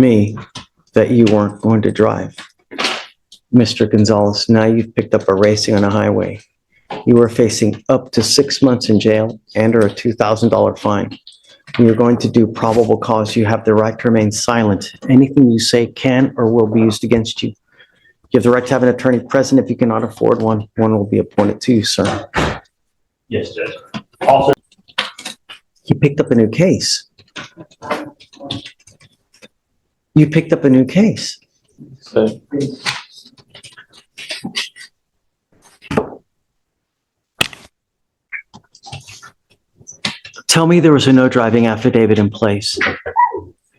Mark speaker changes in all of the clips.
Speaker 1: me that you weren't going to drive. Mr. Gonzalez, now you've picked up a racing on a highway. You are facing up to 6 months in jail and or a $2,000 fine. When you're going to do probable cause, you have the right to remain silent. Anything you say can or will be used against you. You have the right to have an attorney present. If you cannot afford one, one will be appointed to you, sir.
Speaker 2: Yes, Judge. Also,
Speaker 1: You picked up a new case. You picked up a new case.
Speaker 3: So,
Speaker 1: Tell me there was a no driving affidavit in place.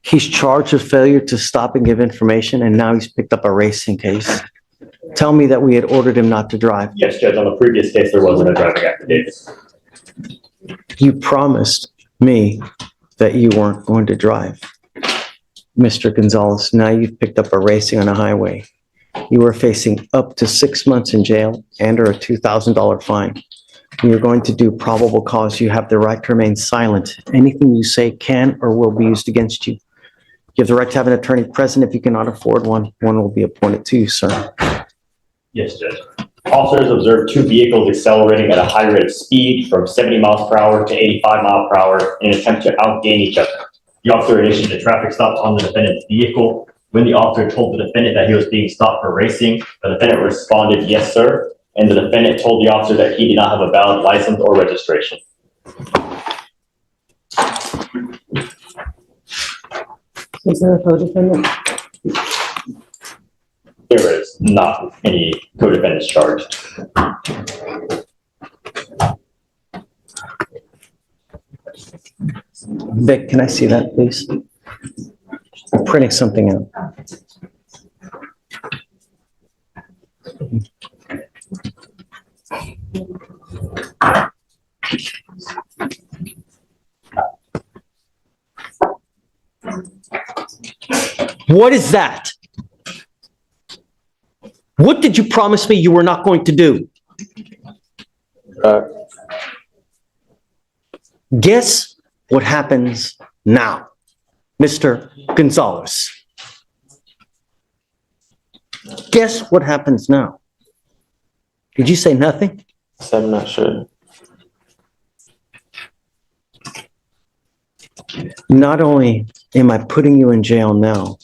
Speaker 1: He's charged with failure to stop and give information, and now he's picked up a racing case. Tell me that we had ordered him not to drive.
Speaker 2: yes, Judge, on the previous case, there wasn't a driving affidavit.
Speaker 1: You promised me that you weren't going to drive. Mr. Gonzalez, now you've picked up a racing on a highway. You are facing up to 6 months in jail and or a $2,000 fine. When you're going to do probable cause, you have the right to remain silent. Anything you say can or will be used against you. You have the right to have an attorney present. If you cannot afford one, one will be appointed to you, sir.
Speaker 2: Yes, Judge. Officers observed two vehicles accelerating at a high rate of speed from 70 miles per hour to 85 miles per hour in an attempt to outgain each other. The officer initiated a traffic stop on the defendant's vehicle. When the officer told the defendant that he was being stopped for racing, the defendant responded, "Yes, sir." And the defendant told the officer that he did not have a valid license or registration.
Speaker 4: Is there a co-defendant?
Speaker 2: There is not any co-defendants charged.
Speaker 1: Vic, can I see that, please? I'm printing something out. What is that? What did you promise me you were not going to do? Guess what happens now, Mr. Gonzalez? Guess what happens now? Did you say nothing?
Speaker 3: I'm not sure.
Speaker 1: Not only am I putting you in jail now,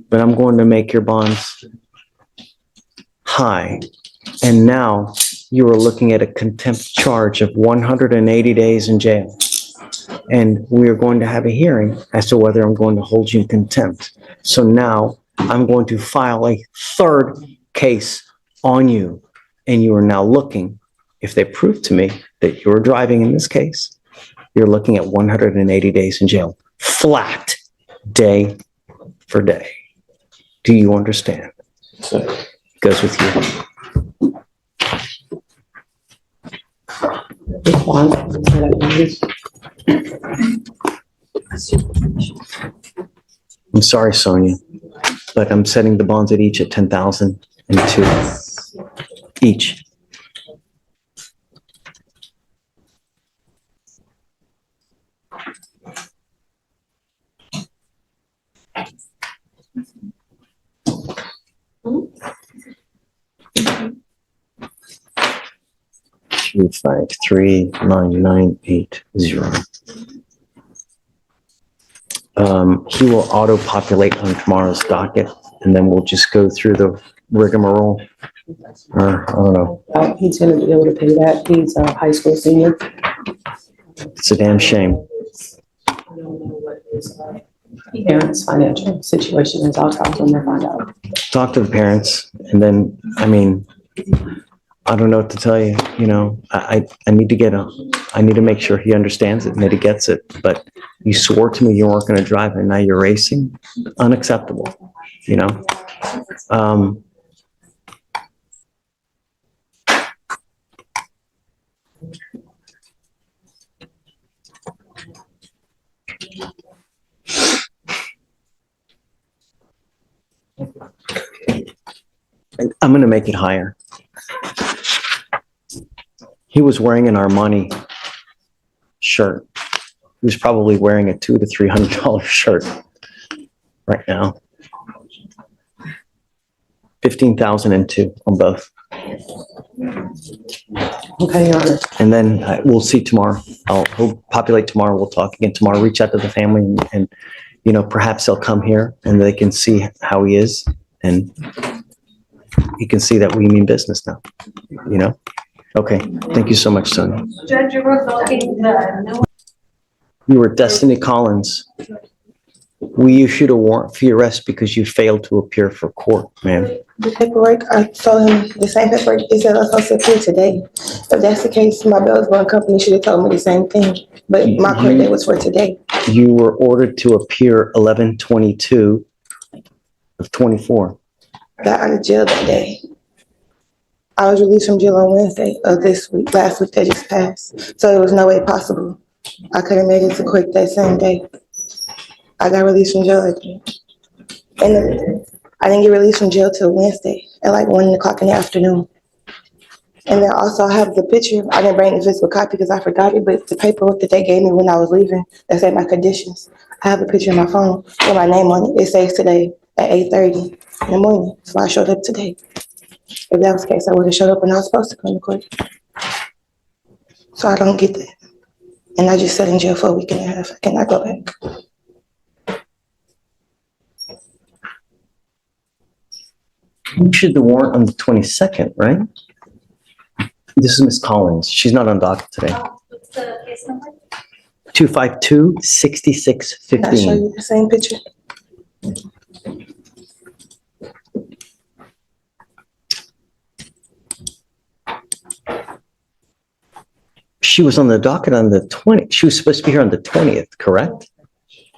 Speaker 1: but I'm going to make your bonds high. And now you are looking at a contempt charge of 180 days in jail. And we are going to have a hearing as to whether I'm going to hold you in contempt. So now I'm going to file a third case on you. And you are now looking, if they prove to me that you're driving in this case, you're looking at 180 days in jail, flat, day for day. Do you understand?
Speaker 3: So,
Speaker 1: Goes with you. I'm sorry, Sonia, but I'm setting the bonds at each at 10,000 and 2 each. Two, 5, 3, 9, 9, 8, 0. He will auto-populate on tomorrow's docket, and then we'll just go through the rigmarole. Or, I don't know.
Speaker 4: He's gonna be able to pay that. He's a high school senior.
Speaker 1: It's a damn shame.
Speaker 4: I don't know what his parents' financial situation is. I'll talk to him and find out.
Speaker 1: Talk to the parents, and then, I mean, I don't know what to tell you, you know, I need to make sure he understands it and that he gets it, but you swore to me you weren't going to drive and now you're racing. Unacceptable, you know? I'm going to make it higher. He was wearing an Armani shirt. He was probably wearing a $200 to $300 shirt. right now. 15,002 on both.
Speaker 4: Okay, Your Honor.
Speaker 1: And then we'll see tomorrow. We'll populate tomorrow. We'll talk again tomorrow. Reach out to the family and, you know, perhaps they'll come here and they can see how he is. And he can see that we mean business now, you know? Okay, thank you so much, Sonia.
Speaker 5: Judge, you were looking the new.
Speaker 1: You were Destiny Collins. We issued a warrant for your arrest because you failed to appear for court, ma'am.
Speaker 6: The paperwork, I told him the same paperwork, he said I was supposed to appear today. If that's the case, my bail's bond company should have told me the same thing, but my court date was for today.
Speaker 1: You were ordered to appear 11/22 of 24.
Speaker 6: Got out of jail that day. I was released from jail on Wednesday of this week, last week that just passed. So it was no way possible. I could have made it to court that same day. I got released from jail that day. And I didn't get released from jail till Wednesday at like 1 o'clock in the afternoon. And then also I have the picture. I didn't bring the physical copy because I forgot it, but the paperwork that they gave me when I was leaving, that said my conditions. I have a picture in my phone with my name on it. It says today at 8:30 in the morning. So I showed up today. If that was the case, I would have showed up when I was supposed to come to court. So I don't get that. And I just sat in jail for a week and a half. I cannot go back.
Speaker 1: You issued the warrant on the 22nd, right? This is Miss Collins. She's not on docket today.
Speaker 5: What's the case number?
Speaker 1: 252
Speaker 6: Can I show
Speaker 1: 6615.
Speaker 6: you the same picture?
Speaker 1: She was on the docket on the 20th. She was supposed to be here on the 20th, correct?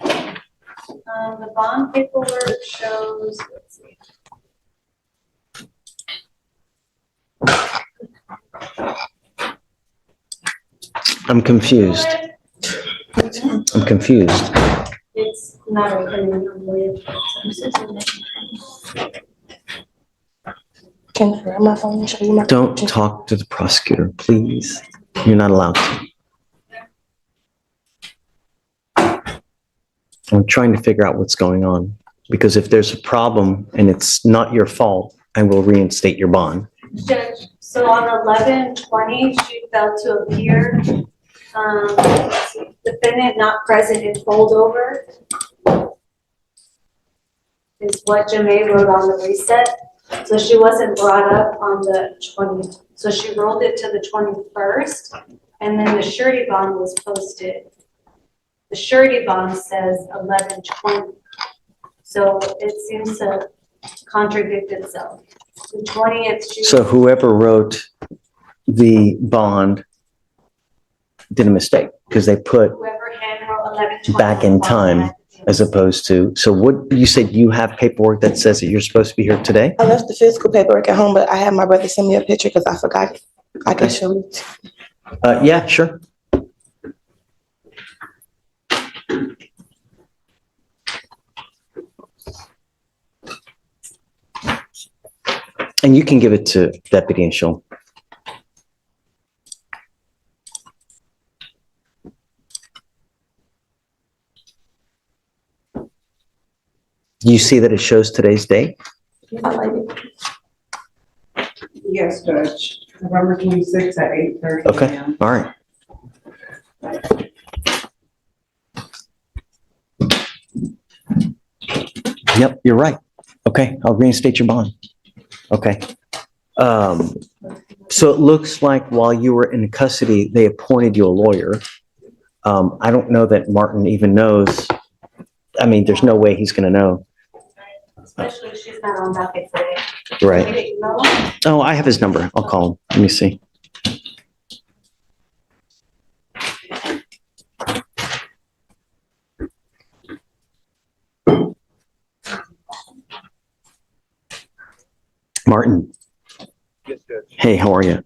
Speaker 5: The bond paperwork shows, let's see.
Speaker 1: I'm confused. I'm confused.
Speaker 5: It's not opening, I believe.
Speaker 6: Can I grab my phone and show you my
Speaker 1: Don't
Speaker 6: picture?
Speaker 1: talk to the prosecutor, please. You're not allowed to. I'm trying to figure out what's going on, because if there's a problem and it's not your fault, I will reinstate your bond.
Speaker 5: Judge, so on 11/20, she failed to appear. Defendant not present in holdover is what Jemae wrote on the reset. So she wasn't brought up on the 20th. So she rolled it to the 21st, and then the surety bond was posted. The surety bond says 11/20. So it seems to contradict itself. The 20th.
Speaker 1: So whoever wrote the bond did a mistake, because they put
Speaker 5: Whoever hand wrote 11/20.
Speaker 1: back in time as opposed to, so what, you said you have paperwork that says that you're supposed to be here today?
Speaker 6: I left the physical paperwork at home, but I had my brother send me a picture because I forgot it. I can
Speaker 1: Okay.
Speaker 6: show you.
Speaker 1: Yeah, sure. And you can give it to Deputy and she'll. You see that it shows today's date?
Speaker 6: I like it.
Speaker 7: Yes, Judge. November 26th at 8:30
Speaker 1: Okay,
Speaker 7: a.m.
Speaker 1: all right. Yep, you're right. Okay, I'll reinstate your bond. Okay. So it looks like while you were in custody, they appointed you a lawyer. I don't know that Martin even knows. I mean, there's no way he's gonna know.
Speaker 5: Especially if she's not on docket today.
Speaker 1: Right.
Speaker 5: Maybe, no?
Speaker 1: Oh, I have his number. I'll call him. Let me see. Martin. Hey, how are you?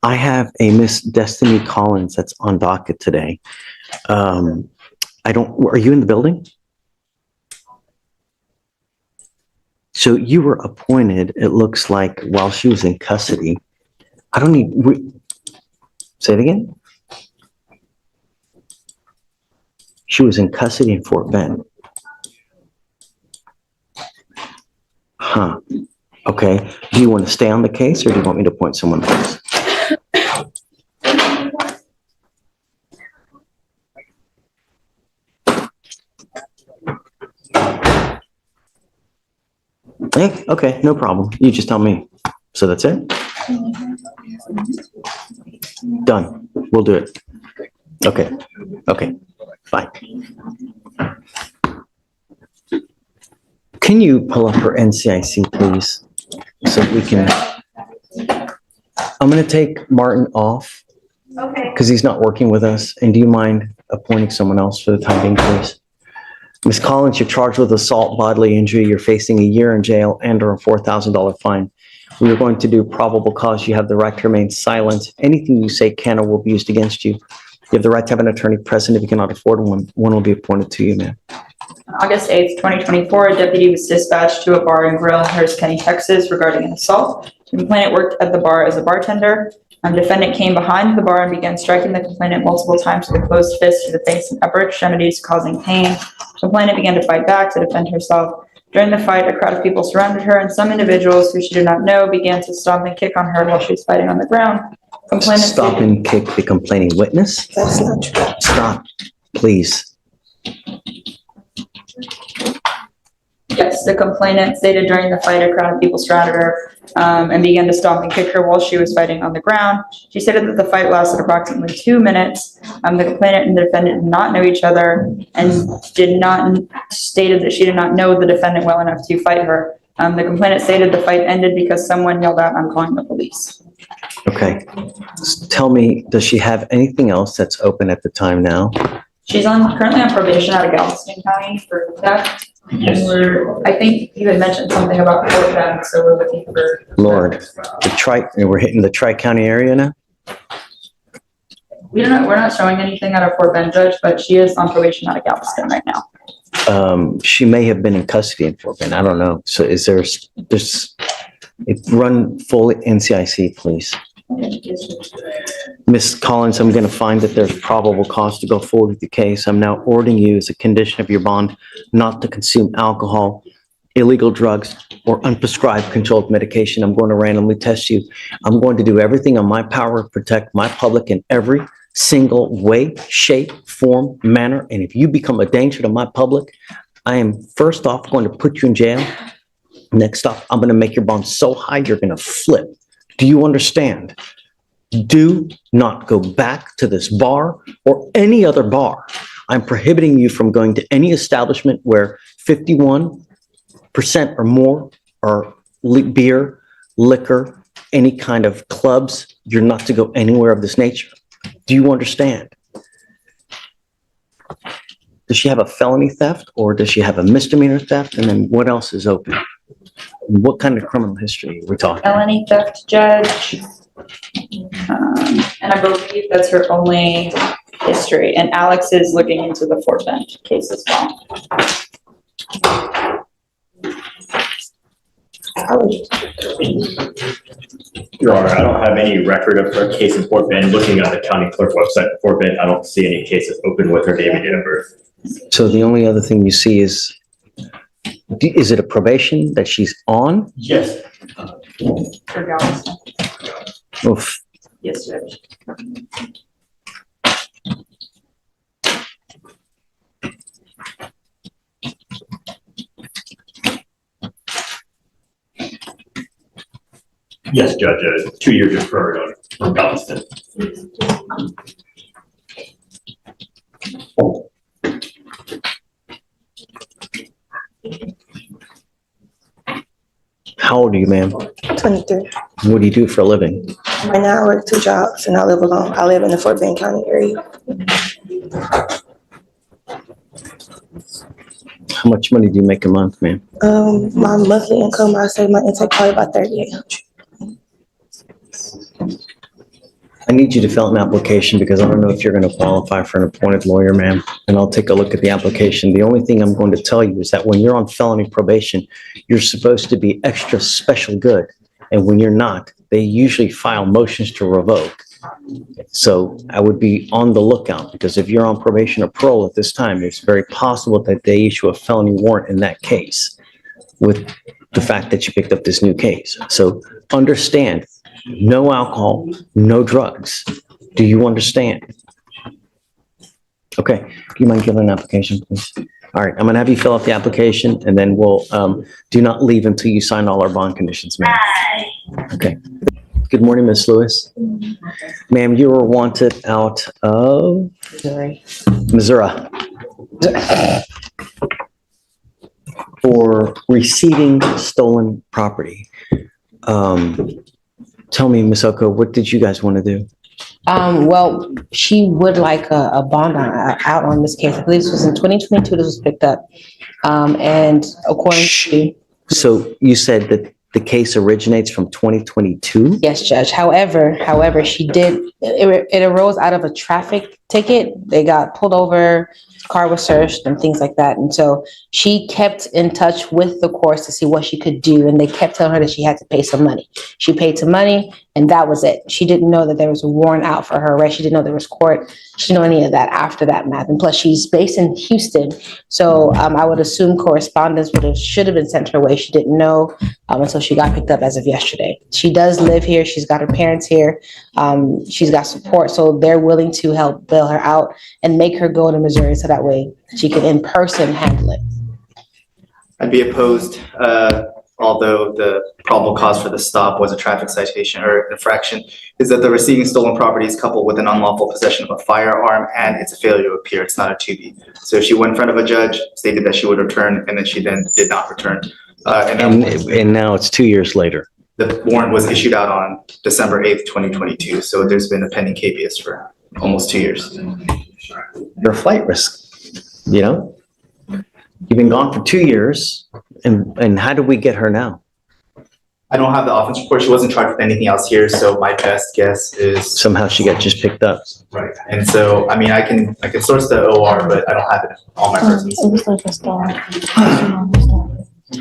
Speaker 1: I have a Miss Destiny Collins that's on docket today. Are you in the building? So you were appointed, it looks like, while she was in custody. I don't need, say it again? She was in custody in Fort Bend. Huh. Okay. Do you want to stay on the case or do you want me to appoint someone else? Hey, okay, no problem. You just tell me. So that's it? Done. We'll do it. Okay. Okay. Bye. Can you pull up her NCIC, please? So we can, I'm going to take Martin off
Speaker 5: Okay.
Speaker 1: because he's not working with us. And do you mind appointing someone else for the time being, please? Ms. Collins, you're charged with assault, bodily injury. You're facing a year in jail and or a $4,000 fine. We are going to do probable cause. You have the right to remain silent. Anything you say can or will be used against you. You have the right to have an attorney present. If you cannot afford one, one will be appointed to you, ma'am.
Speaker 8: On August 8th, 2024, a deputy was dispatched to a bar and grill in Harris County, Texas regarding an assault. The complainant worked at the bar as a bartender. Defendant came behind the bar and began striking the complainant multiple times with a closed fist to the face and upper extremities, causing pain. Complainant began to fight back to defend herself. During the fight, a crowd of people surrounded her, and some individuals who she did not know began to stomp and kick on her while she was fighting on the ground. Complainant
Speaker 1: Stop and kick the complaining witness.
Speaker 6: That's not true.
Speaker 1: Stop, please.
Speaker 8: Yes, the complainant stated during the fight, a crowd of people surrounded her and began to stomp and kick her while she was fighting on the ground. She stated that the fight lasted approximately 2 minutes. The complainant and the defendant did not know each other and stated that she did not know the defendant well enough to fight her. The complainant stated the fight ended because someone yelled out, "I'm calling the police."
Speaker 1: Okay. Tell me, does she have anything else that's open at the time now?
Speaker 8: She's currently on probation out of Galveston County for theft.
Speaker 2: Yes.
Speaker 8: And I think you had mentioned something about Fort Bend, so we're looking for.
Speaker 1: Lord, we're hitting the Tri-County area now?
Speaker 8: We're not showing anything out of Fort Bend, Judge, but she is on probation out of Galveston right now.
Speaker 1: She may have been in custody in Fort Bend. I don't know. So is there's, run full NCIC, please. Ms. Collins, I'm going to find that there's probable cause to go forward with the case. I'm now ordering you as a condition of your bond not to consume alcohol, illegal drugs, or unprescribed controlled medication. I'm going to randomly test you. I'm going to do everything in my power to protect my public in every single way, shape, form, manner. And if you become a danger to my public, I am first off going to put you in jail. Next off, I'm going to make your bond so high you're going to flip. Do you understand? Do not go back to this bar or any other bar. I'm prohibiting you from going to any establishment where 51% or more are beer, liquor, any kind of clubs. You're not to go anywhere of this nature. Do you understand? Does she have a felony theft or does she have a misdemeanor theft? And then what else is open? What kind of criminal history are we talking?
Speaker 8: Felony theft, Judge. And I believe that's her only history. And Alex is looking into the Fort Bend case as well.
Speaker 2: Your Honor, I don't have any record of her case in Fort Bend. Looking at the county clerk website for Fort Bend, I don't see any cases open with her name and date of birth.
Speaker 1: So the only other thing you see is it a probation that she's on?
Speaker 2: Yes.
Speaker 8: For Galveston.
Speaker 1: Oof.
Speaker 8: Yes, Judge.
Speaker 2: Yes, Judge, 2 years deferred on Galveston.
Speaker 1: How old are you, ma'am?
Speaker 6: 23.
Speaker 1: What do you do for a living?
Speaker 6: Right now I work 2 jobs and I live alone. I live in the Fort Bend County area.
Speaker 1: How much money do you make a month, ma'am?
Speaker 6: My monthly income, I say my intake probably about 3,800.
Speaker 1: I need you to fill out an application because I don't know if you're going to qualify for an appointed lawyer, ma'am. And I'll take a look at the application. The only thing I'm going to tell you is that when you're on felony probation, you're supposed to be extra special good. And when you're not, they usually file motions to revoke. So I would be on the lookout because if you're on probation or parole at this time, it's very possible that they issue a felony warrant in that case with the fact that you picked up this new case. So understand, no alcohol, no drugs. Do you understand? Okay, do you mind giving an application, please? All right, I'm gonna have you fill out the application and then we'll, do not leave until you sign all our bond conditions, ma'am. Okay. Good morning, Ms. Lewis. Ma'am, you were wanted out of Missouri for receiving stolen property. Tell me, Ms. Oko, what did you guys want to do?
Speaker 9: Well, she would like a bond out on this case. I believe this was in 2022, this was picked up. And according to,
Speaker 1: So you said that the case originates from 2022?
Speaker 9: yes, Judge. However, she did, it arose out of a traffic ticket. They got pulled over, car was searched and things like that. And so she kept in touch with the courts to see what she could do. And they kept telling her that she had to pay some money. She paid some money and that was it. She didn't know that there was a warrant out for her arrest. She didn't know there was court. She didn't know any of that after that math. And plus she's based in Houston. So I would assume correspondence should have been sent her way. She didn't know until she got picked up as of yesterday. She does live here. She's got her parents here. She's got support. So they're willing to help bail her out and make her go to Missouri so that way she can in person handle it.
Speaker 10: I'd be opposed, although the probable cause for the stop was a traffic citation or infraction, is that the receiving stolen property is coupled with an unlawful possession of a firearm and it's a failure to appear. It's not a 2B. So she went in front of a judge, stated that she would return, and then she did not return.
Speaker 1: And now it's 2 years later.
Speaker 10: The warrant was issued out on December 8th, 2022. So there's been a pending habeas for almost 2 years.
Speaker 1: You're a flight risk, you know? You've been gone for 2 years, and how do we get her now?
Speaker 10: I don't have the offense report. She wasn't charged with anything else here, so my best guess is
Speaker 1: Somehow she got just picked up.
Speaker 10: right. And so, I mean, I can source the OR, but I don't have it in all my persons.
Speaker 9: It was like a stop.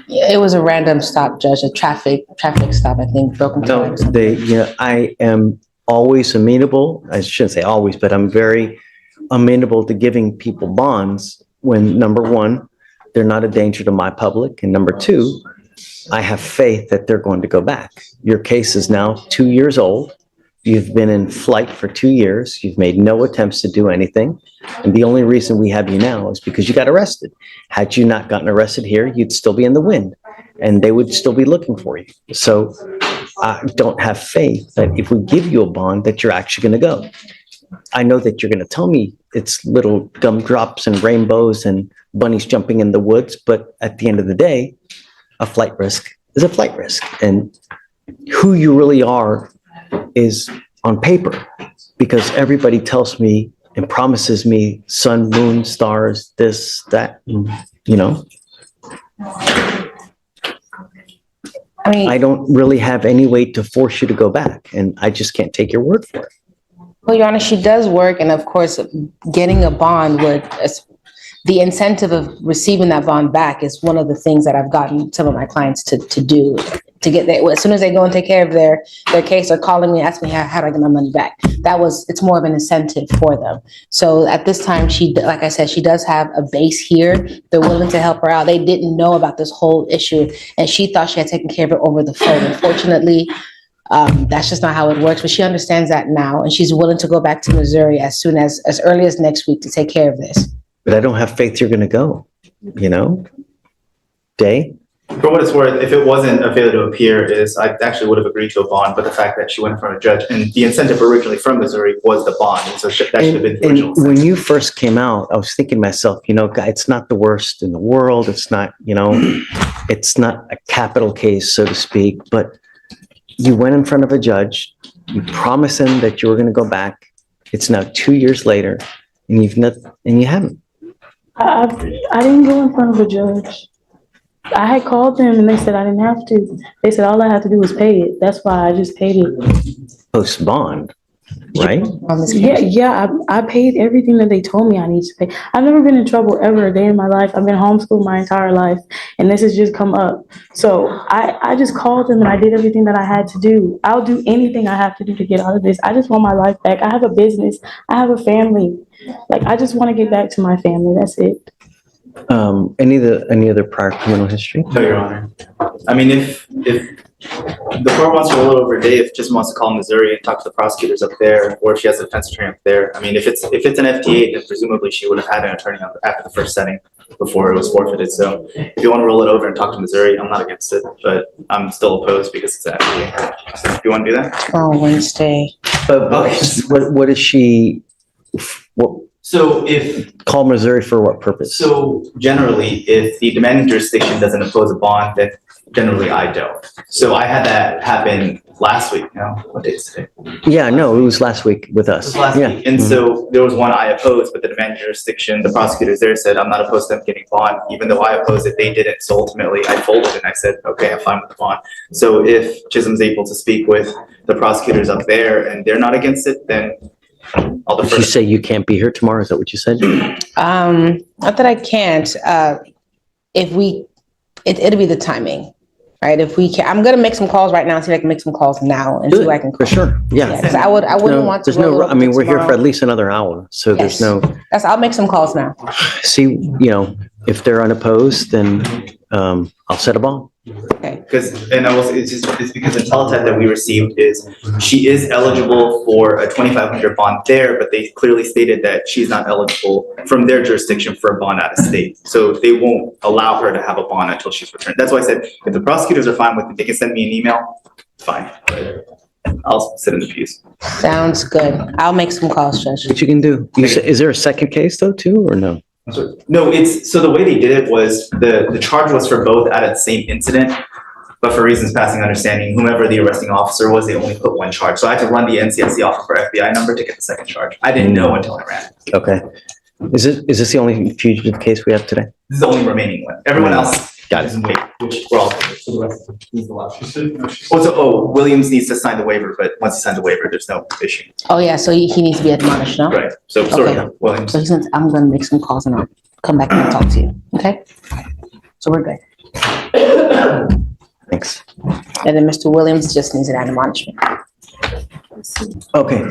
Speaker 9: Yeah, it was a random stop, Judge, a traffic stop, I think, broken
Speaker 1: No,
Speaker 9: down.
Speaker 1: I am always amenable, I shouldn't say always, but I'm very amenable to giving people bonds when, number one, they're not a danger to my public, and number two, I have faith that they're going to go back. Your case is now 2 years old. You've been in flight for 2 years. You've made no attempts to do anything. And the only reason we have you now is because you got arrested. Had you not gotten arrested here, you'd still be in the wind and they would still be looking for you. So I don't have faith that if we give you a bond that you're actually going to go. I know that you're going to tell me it's little gumdrops and rainbows and bunnies jumping in the woods, but at the end of the day, a flight risk is a flight risk. And who you really are is on paper, because everybody tells me and promises me sun, moon, stars, this, that, you know.
Speaker 9: I mean,
Speaker 1: I don't really have any way to force you to go back, and I just can't take your word for it.
Speaker 9: well, Your Honor, she does work, and of course, getting a bond the incentive of receiving that bond back is one of the things that I've gotten some of my clients to do, to get there. As soon as they go and take care of their case, they're calling me, asking me, how do I get my money back? It's more of an incentive for them. So at this time, like I said, she does have a base here. They're willing to help her out. They didn't know about this whole issue, and she thought she had taken care of it over the phone. Unfortunately, that's just not how it works, but she understands that now, and she's willing to go back to Missouri as early as next week to take care of this.
Speaker 1: But I don't have faith you're going to go, you know? Day?
Speaker 10: For what it's worth, if it wasn't a failure to appear, I actually would have agreed to a bond, but the fact that she went in front of a judge, and the incentive originally from Missouri was the bond, and so that should have been the original.
Speaker 1: And when you first came out, I was thinking to myself, you know, it's not the worst in the world. It's not, you know, it's not a capital case, so to speak, but you went in front of a judge, you promised him that you were going to go back. It's now 2 years later, and you haven't.
Speaker 11: I didn't go in front of a judge. I had called them and they said I didn't have to. They said all I have to do was pay it. That's why I just paid it.
Speaker 1: Post bond, right?
Speaker 11: Yeah. I paid everything that they told me I need to pay. I've never been in trouble ever a day in my life. I've been homeschooled my entire life, and this has just come up. So I just called them and I did everything that I had to do. I'll do anything I have to do to get out of this. I just want my life back. I have a business. I have a family. Like, I just want to get back to my family. That's it.
Speaker 1: Any other prior criminal history?
Speaker 10: No, Your Honor. I mean, if the court wants to roll it over a day, if Chisholm wants to call Missouri and talk to the prosecutors up there, or if she has a defense attorney up there, I mean, if it's an FTA, then presumably she would have had an attorney after the first setting before it was forfeited. So if you want to roll it over and talk to Missouri, I'm not against it, but I'm still opposed because it's an FTA. So if you want to do that?
Speaker 9: Tomorrow, Wednesday.
Speaker 1: But what is she, what,
Speaker 10: So if
Speaker 1: call Missouri for what purpose?
Speaker 10: So generally, if the demanding jurisdiction doesn't impose a bond, then generally I don't. So I had that happen last week. Now, what day is today?
Speaker 1: Yeah, no, it was last week with
Speaker 10: It
Speaker 1: us.
Speaker 10: was last
Speaker 1: Yeah.
Speaker 10: week. And so there was one I opposed, but the demanding jurisdiction, the prosecutors there said, I'm not opposed to them getting bond, even though I opposed it, they didn't. So ultimately I folded and I said, okay, I'm fine with the bond. So if Chisholm's able to speak with the prosecutors up there and they're not against it, then I'll
Speaker 1: Did
Speaker 10: defer.
Speaker 1: you say you can't be here tomorrow? Is that what you said?
Speaker 9: Not that I can't, it'll be the timing, right? If we can, I'm gonna make some calls right now, see if I can make some calls now and see who I can
Speaker 1: For
Speaker 9: call.
Speaker 1: sure,
Speaker 9: Yeah,
Speaker 1: yeah.
Speaker 9: because I wouldn't want to.
Speaker 1: There's no,
Speaker 9: roll it
Speaker 1: I mean,
Speaker 9: over
Speaker 1: we're here for
Speaker 9: tomorrow.
Speaker 1: at least another hour, so there's
Speaker 9: Yes.
Speaker 1: no,
Speaker 9: I'll make some calls now.
Speaker 1: see, if they're unopposed, then, I'll set a bond.
Speaker 10: Because, and I was, it's because the teletype that we received is, she is eligible for a 2,500 bond there, but they clearly stated that she's not eligible from their jurisdiction for a bond out of state. So they won't allow her to have a bond until she's returned. That's why I said, if the prosecutors are fine with it, they can send me an email, fine. But I'll sit in the pews.
Speaker 9: Sounds good. I'll make some calls, Judge.
Speaker 1: What you can do. Is there a second case though, too, or no?
Speaker 10: No, so the way they did it was, the charge was for both out of the same incident, but for reasons passing understanding, whomever the arresting officer was, they only put one charge. So I had to run the NCSC off of her FBI number to get the second charge. I didn't know until I ran.
Speaker 1: Okay. Is this the only fugitive case we have today?
Speaker 10: This is the only remaining one. Everyone else
Speaker 1: Got
Speaker 10: is
Speaker 1: it.
Speaker 10: in wait, which we're all, so the rest needs the last. Williams needs to sign the waiver, but once he signs the waiver, there's no issue.
Speaker 9: Oh, yeah, so he needs to be admonished, no?
Speaker 10: Right, so sorry,
Speaker 9: Okay.
Speaker 10: Williams.
Speaker 9: So since I'm gonna make some calls and I'll come back and talk to you, okay? So we're good.
Speaker 1: Thanks.
Speaker 9: And then Mr. Williams just needs an admonishment.
Speaker 1: Okay.